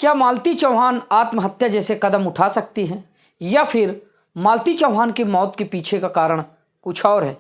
क्या मालती चौहान आत्महत्या जैसे कदम उठा सकती हैं या फिर मालती चौहान की मौत के पीछे का कारण कुछ और है?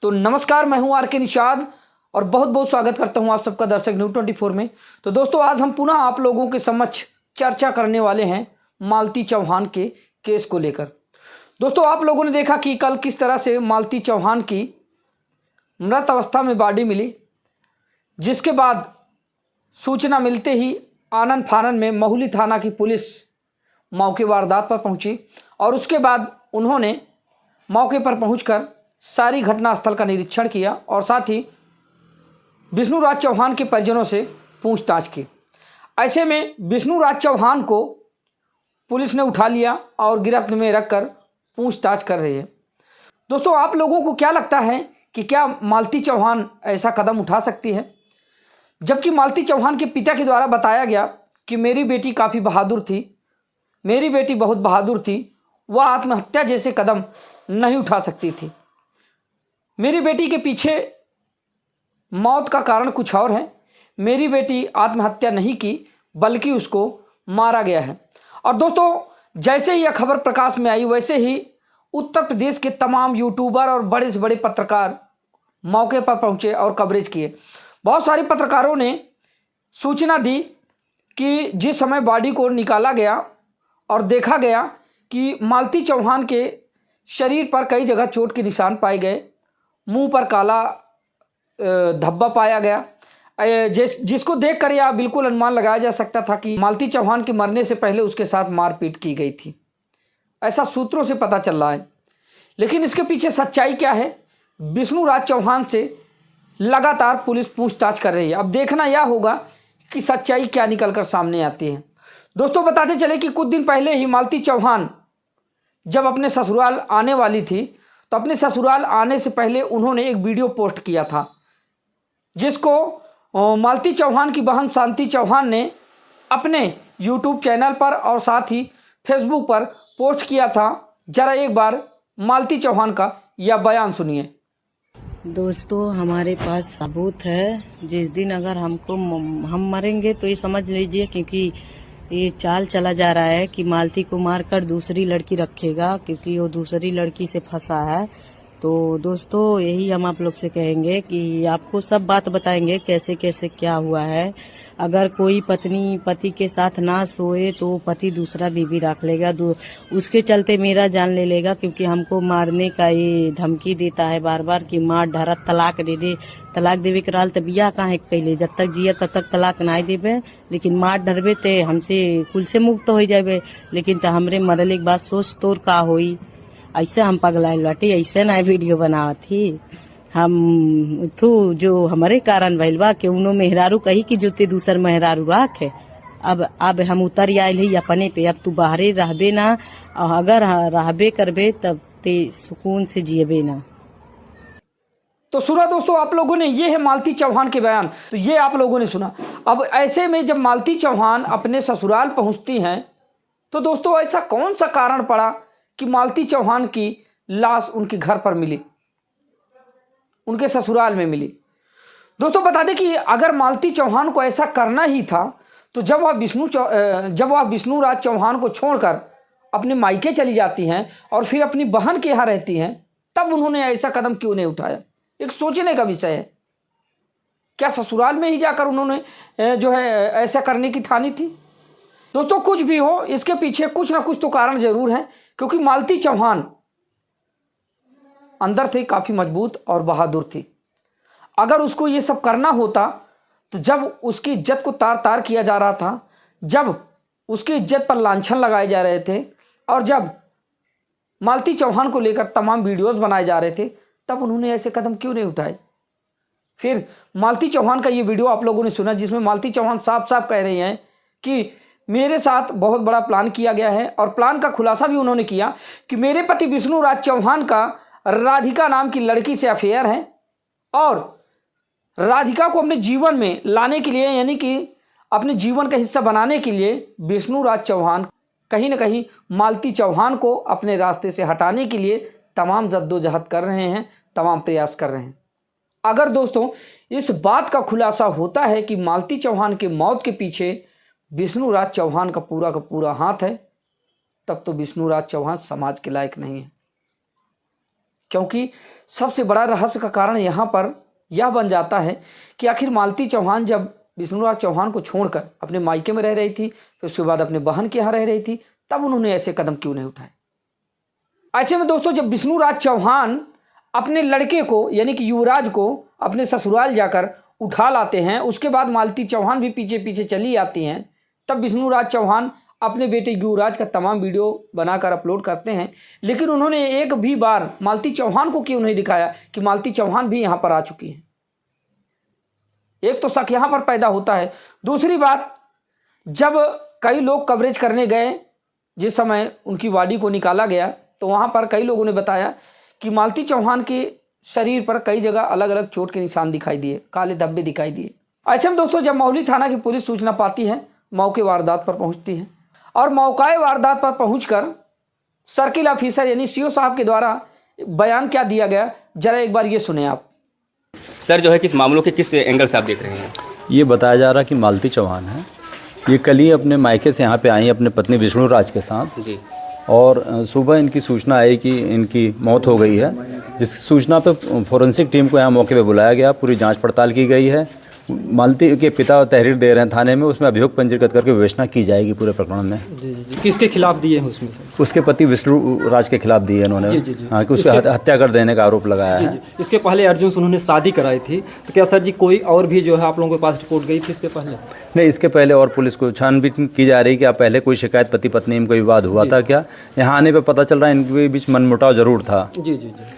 तो नमस्कार, मैं हूं आर.के. निषाद और बहुत बहुत स्वागत करता हूं आप सबका दर्शक न्यूज़ 24 में। तो दोस्तों, आज हम पुनः आप लोगों के समक्ष चर्चा करने वाले हैं मालती चौहान के केस को लेकर। दोस्तों, आप लोगों ने देखा कि कल किस तरह से मालती चौहान की मृत अवस्था में बॉडी मिली, जिसके बाद सूचना मिलते ही आनन फानन में महुली थाना की पुलिस मौके वारदात पर पहुंची और उसके बाद उन्होंने मौके पर पहुंचकर सारी घटनास्थल का निरीक्षण किया और साथ ही विष्णुराज चौहान के परिजनों से पूछताछ की। ऐसे में विष्णुराज चौहान को पुलिस ने उठा लिया और गिरफ्त में रखकर पूछताछ कर रही है। दोस्तों, आप लोगों को क्या लगता है कि क्या मालती चौहान ऐसा कदम उठा सकती है? जबकि मालती चौहान के पिता के द्वारा बताया गया कि मेरी बेटी काफ़ी बहादुर थी, मेरी बेटी बहुत बहादुर थी, वह आत्महत्या जैसे कदम नहीं उठा सकती थी। मेरी बेटी के पीछे मौत का कारण कुछ और है। मेरी बेटी आत्महत्या नहीं की बल्कि उसको मारा गया है। और दोस्तों, जैसे ही यह खबर प्रकाश में आई वैसे ही उत्तर प्रदेश के तमाम यूट्यूबर और बड़े से बड़े पत्रकार मौके पर पहुंचे और कवरेज किए। बहुत सारे पत्रकारों ने सूचना दी कि जिस समय बॉडी को निकाला गया और देखा गया कि मालती चौहान के शरीर पर कई जगह चोट के निशान पाए गए, मुंह पर काला धब्बा पाया गया, जिसको देखकर यह बिल्कुल अनुमान लगाया जा सकता था कि मालती चौहान के मरने से पहले उसके साथ मारपीट की गई थी। ऐसा सूत्रों से पता चल रहा है। लेकिन इसके पीछे सच्चाई क्या है? विष्णुराज चौहान से लगातार पुलिस पूछताछ कर रही है। अब देखना यह होगा कि सच्चाई क्या निकलकर सामने आती है। दोस्तों, बताते चले कि कुछ दिन पहले ही मालती चौहान जब अपने ससुराल आने वाली थी तो अपने ससुराल आने से पहले उन्होंने एक वीडियो पोस्ट किया था, जिसको मालती चौहान की बहन शांति चौहान ने अपने यूट्यूब चैनल पर और साथ ही फेसबुक पर पोस्ट किया था। जरा एक बार मालती चौहान का यह बयान सुनिए। दोस्तों, हमारे पास सबूत है। जिस दिन अगर हम मरेंगे तो ये समझ लीजिए, क्योंकि ये चाल चला जा रहा है कि मालती को मारकर दूसरी लड़की रखेगा, क्योंकि वो दूसरी लड़की से फंसा है। तो दोस्तों, यही हम आप लोग से कहेंगे कि आपको सब बात बताएंगे कैसे कैसे क्या हुआ है। अगर कोई पत्नी पति के साथ ना सोए तो पति दूसरा बीवी रख लेगा, उसके चलते मेरा जान ले लेगा, क्योंकि हमको मारने का ये धमकी देता है बार बार कि मार ढरा तलाक दे दे। तलाक देवे के रहल त बियाह काहे कैले? जब तक जिया तब तक तलाक ना देवे, लेकिन मार डरबे ते हमसे कुल से मुक्त हो जाबे। लेकिन त हमरे मरले के बाद सोच तोर का होई? ऐसे हम पगलाइल बाटे, ऐसे ना वीडियो बनावत थी हम थू जो हमारे कारण भइल बा कि उनो मेहरारू कही कि जो ते दूसर मेहरारू राख है। अब हम उतर आयल ही अपने पे। अब तू बाहरे रहबे ना, अगर रहबे करबे तब ते सुकून से जियबे ना। तो सुना दोस्तों आप लोगों ने, ये है मालती चौहान के बयान। तो ये आप लोगों ने सुना। अब ऐसे में जब मालती चौहान अपने ससुराल पहुंचती हैं तो दोस्तों, ऐसा कौन सा कारण पड़ा कि मालती चौहान की लाश उनके घर पर मिली, उनके ससुराल में मिली? दोस्तों, बता दें कि अगर मालती चौहान को ऐसा करना ही था तो जब वह विष्णुराज चौहान को छोड़कर अपने मायके चली जाती हैं और फिर अपनी बहन के यहाँ रहती हैं, तब उन्होंने ऐसा कदम क्यों नहीं उठाया? एक सोचने का विषय है। क्या ससुराल में ही जाकर उन्होंने जो है ऐसा करने की ठानी थी? दोस्तों, कुछ भी हो, इसके पीछे कुछ ना कुछ तो कारण जरूर है, क्योंकि मालती चौहान अंदर से काफ़ी मजबूत और बहादुर थी। अगर उसको ये सब करना होता तो जब उसकी इज्जत को तार तार किया जा रहा था, जब उसकी इज्जत पर लांछन लगाए जा रहे थे और जब मालती चौहान को लेकर तमाम वीडियोस बनाए जा रहे थे, तब उन्होंने ऐसे कदम क्यों नहीं उठाए? फिर मालती चौहान का ये वीडियो आप लोगों ने सुना, जिसमें मालती चौहान साफ साफ कह रही हैं कि मेरे साथ बहुत बड़ा प्लान किया गया है और प्लान का खुलासा भी उन्होंने किया कि मेरे पति विष्णुराज चौहान का राधिका नाम की लड़की से अफेयर है और राधिका को अपने जीवन में लाने के लिए, यानी कि अपने जीवन का हिस्सा बनाने के लिए विष्णुराज चौहान कहीं ना कहीं मालती चौहान को अपने रास्ते से हटाने के लिए तमाम जद्दोजहद कर रहे हैं, तमाम प्रयास कर रहे हैं। अगर दोस्तों इस बात का खुलासा होता है कि मालती चौहान की मौत के पीछे विष्णुराज चौहान का पूरा हाथ है, तब तो विष्णुराज चौहान समाज के लायक नहीं है। क्योंकि सबसे बड़ा रहस्य का कारण यहाँ पर यह बन जाता है कि आखिर मालती चौहान जब विष्णुराज चौहान को छोड़कर अपने मायके में रह रही थी, फिर उसके बाद अपने बहन के यहाँ रह रही थी, तब उन्होंने ऐसे कदम क्यों नहीं उठाए। ऐसे में दोस्तों जब विष्णुराज चौहान अपने लड़के को यानी कि युवराज को अपने ससुराल जाकर उठा लाते हैं, उसके बाद मालती चौहान भी पीछे पीछे चली आती हैं, तब विष्णुराज चौहान अपने बेटे युवराज का तमाम वीडियो बनाकर अपलोड करते हैं। लेकिन उन्होंने एक भी बार मालती चौहान को क्यों नहीं दिखाया कि मालती चौहान भी यहाँ पर आ चुकी हैं। एक तो शक यहाँ पर पैदा होता है। दूसरी बात, जब कई लोग कवरेज करने गए, जिस समय उनकी बॉडी को निकाला गया, तो वहाँ पर कई लोगों ने बताया कि मालती चौहान के शरीर पर कई जगह अलग अलग चोट के निशान दिखाई दिए, काले धब्बे दिखाई दिए। ऐसे में दोस्तों जब मौली थाना की पुलिस सूचना पाती है, मौके वारदात पर पहुंचती है और मौके वारदात पर पहुंचकर सर्किल ऑफिसर यानी सीओ साहब के द्वारा बयान क्या दिया गया, जरा एक बार ये सुने आप। सर जो है किस मामलों के किस एंगल से आप देख रहे हैं? ये बताया जा रहा कि मालती चौहान है, ये कल ही अपने मायके से यहाँ पे आई अपने पत्नी विष्णुराज के साथ जी। और सुबह इनकी सूचना आई कि इनकी मौत हो गई है, जिस सूचना पे फोरेंसिक टीम को यहाँ मौके पे बुलाया गया, पूरी जांच पड़ताल की गई है। मालती के पिता तहरीर दे रहे हैं थाने में, उसमें अभियोग पंजीकृत करके विवेचना की जाएगी पूरे प्रकरण में। जी। किसके खिलाफ दिए हैं उसमें? उसके पति विष्णुराज के खिलाफ दिए उन्होंने। जी। हाँ, कि उसके हत्या कर देने का आरोप लगाया है। इसके पहले अर्जुन से उन्होंने शादी कराई थी, तो क्या सर जी कोई और भी जो है आप लोगों के पास रिपोर्ट गई थी इसके पहले? नहीं, इसके पहले और पुलिस को छानबीन की जा रही कि आप पहले कोई शिकायत पति पत्नी में कोई विवाद हुआ था क्या। यहाँ आने पे पता चल रहा है इनके बीच मनमुटाव जरूर था। जी।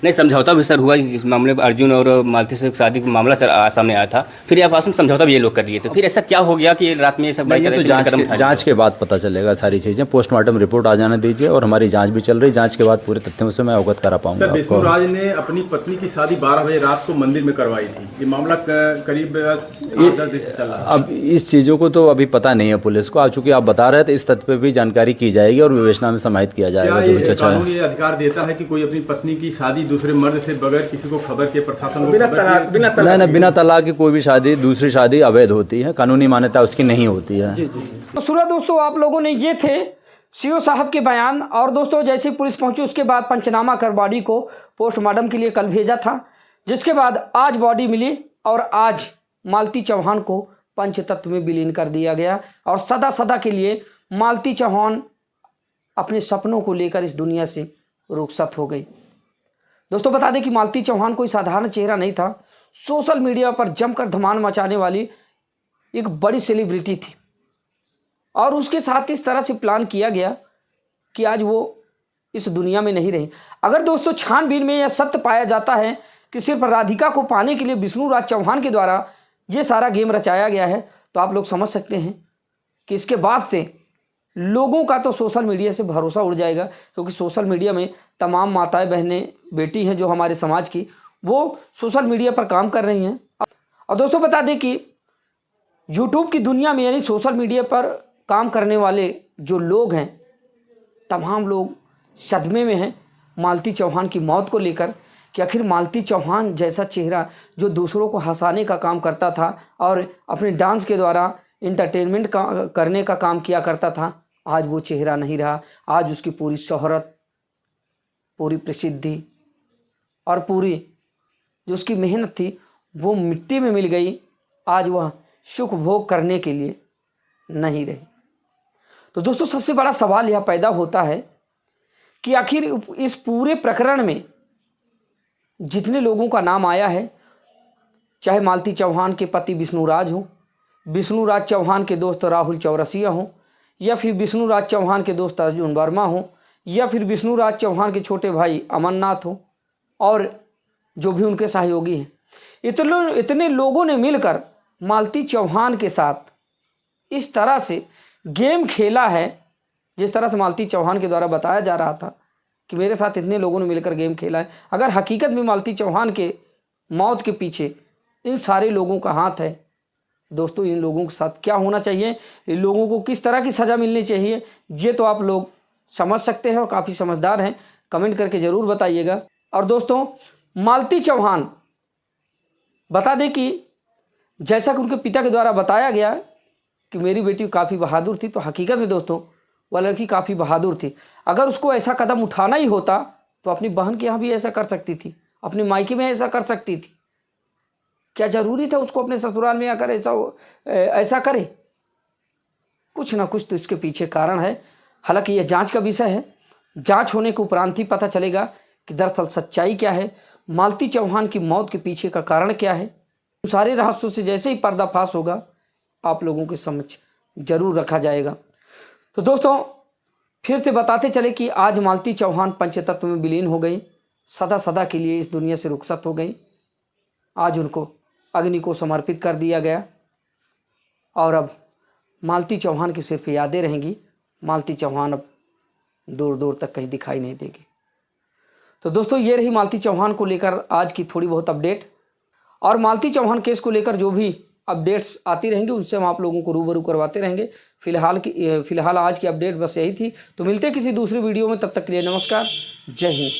नहीं, समझौता भी सर हुआ जिस मामले में अर्जुन और मालती से शादी का मामला सर सामने आया था, फिर ये आपस में समझौता भी ये लोग कर दिए, तो फिर ऐसा क्या हो गया कि रात में ये सब तो जांच के बाद पता चलेगा सारी चीज़ें। पोस्टमार्टम रिपोर्ट आ जाने दीजिए और हमारी जांच भी चल रही, जांच के बाद पूरे तथ्यों से मैं अवगत करा पाऊंगा। विष्णुराज ने अपनी पत्नी की शादी 12 बजे रात को मंदिर में करवाई थी, ये मामला करीब 10 दिन चल रहा है। अब इस चीज़ों को तो अभी पता नहीं है पुलिस को, चूंकि आप बता रहे हैं तो इस तथ्य पे भी जानकारी की जाएगी और विवेचना में समाहित किया जाएगा। जो भी चर्चा कानून ये अधिकार देता है कि कोई अपनी पत्नी की शादी दूसरे मर्द से बगैर किसी को खबर के प्रशासन को बिना तलाक की कोई भी शादी, दूसरी शादी अवैध होती है, कानूनी मान्यता उसकी नहीं होती है। जी। तो सुना दोस्तों, आप लोगों ने ये थे सीओ साहब के बयान। और दोस्तों जैसे ही पुलिस पहुंची उसके बाद पंचनामा कर बॉडी को पोस्टमार्टम के लिए कल भेजा था, जिसके बाद आज बॉडी मिली और आज मालती चौहान को पंचतत्व में विलीन कर दिया गया और सदा सदा के लिए मालती चौहान अपने सपनों को लेकर इस दुनिया से रुखसत हो गई। दोस्तों बता दें कि मालती चौहान कोई साधारण चेहरा नहीं था, सोशल मीडिया पर जमकर धमाल मचाने वाली एक बड़ी सेलिब्रिटी थी और उसके साथ इस तरह से प्लान किया गया कि आज वो इस दुनिया में नहीं रही। अगर दोस्तों छानबीन में यह सत्य पाया जाता है कि सिर्फ राधिका को पाने के लिए विष्णुराज चौहान के द्वारा ये सारा गेम रचाया गया है, तो आप लोग समझ सकते हैं कि इसके बाद से लोगों का तो सोशल मीडिया से भरोसा उड़ जाएगा, क्योंकि सोशल मीडिया में तमाम माताएं बहनें बेटी हैं जो हमारे समाज की, वो सोशल मीडिया पर काम कर रही हैं। और दोस्तों बता दें कि यूट्यूब की दुनिया में यानी सोशल मीडिया पर काम करने वाले जो लोग हैं, तमाम लोग सदमे में हैं मालती चौहान की मौत को लेकर कि आखिर मालती चौहान जैसा चेहरा जो दूसरों को हंसाने का काम करता था और अपने डांस के द्वारा इंटरटेनमेंट करने का काम किया करता था, आज वो चेहरा नहीं रहा। आज उसकी पूरी शोहरत, पूरी प्रसिद्धि और पूरी जो उसकी मेहनत थी वो मिट्टी में मिल गई। आज वह सुख भोग करने के लिए नहीं रही। तो दोस्तों सबसे बड़ा सवाल यह पैदा होता है कि आखिर इस पूरे प्रकरण में जितने लोगों का नाम आया है, चाहे मालती चौहान के पति विष्णुराज हो, विष्णुराज चौहान के दोस्त राहुल चौरसिया हो, या फिर विष्णुराज चौहान के दोस्त अर्जुन वर्मा हो, या फिर विष्णुराज चौहान के छोटे भाई अमरनाथ हो, और जो भी उनके सहयोगी हैं, इतने लोगों ने मिलकर मालती चौहान के साथ इस तरह से गेम खेला है, जिस तरह से मालती चौहान के द्वारा बताया जा रहा था कि मेरे साथ इतने लोगों ने मिलकर गेम खेला है। अगर हकीकत में मालती चौहान के मौत के पीछे इन सारे लोगों का हाथ है, दोस्तों इन लोगों के साथ क्या होना चाहिए, इन लोगों को किस तरह की सज़ा मिलनी चाहिए, ये तो आप लोग समझ सकते हैं और काफ़ी समझदार हैं। कमेंट करके ज़रूर बताइएगा। और दोस्तों मालती चौहान बता दें कि जैसा कि उनके पिता के द्वारा बताया गया कि मेरी बेटी काफ़ी बहादुर थी, तो हकीकत में दोस्तों वह लड़की काफ़ी बहादुर थी। अगर उसको ऐसा कदम उठाना ही होता तो अपनी बहन के यहाँ भी ऐसा कर सकती थी, अपने मायके में ऐसा कर सकती थी। क्या ज़रूरी था उसको अपने ससुराल में आकर ऐसा करे? कुछ ना कुछ तो इसके पीछे कारण है। हालांकि यह जांच का विषय है, जांच होने के उपरांत ही पता चलेगा कि दरअसल सच्चाई क्या है, मालती चौहान की मौत के पीछे का कारण क्या है। सारे रहस्यों से जैसे ही पर्दाफाश होगा आप लोगों के समक्ष जरूर रखा जाएगा। तो दोस्तों फिर से बताते चले कि आज मालती चौहान पंचतत्व में विलीन हो गई, सदा सदा के लिए इस दुनिया से रुखसत हो गई। आज उनको अग्नि को समर्पित कर दिया गया और अब मालती चौहान की सिर्फ यादें रहेंगी। मालती चौहान अब दूर दूर तक कहीं दिखाई नहीं देगी। तो दोस्तों ये रही मालती चौहान को लेकर आज की थोड़ी बहुत अपडेट, और मालती चौहान केस को लेकर जो भी अपडेट्स आती रहेंगी उनसे हम आप लोगों को रूबरू करवाते रहेंगे। फिलहाल आज की अपडेट बस यही थी। तो मिलते हैं किसी दूसरी वीडियो में, तब तक के लिए नमस्कार, जय हिंद।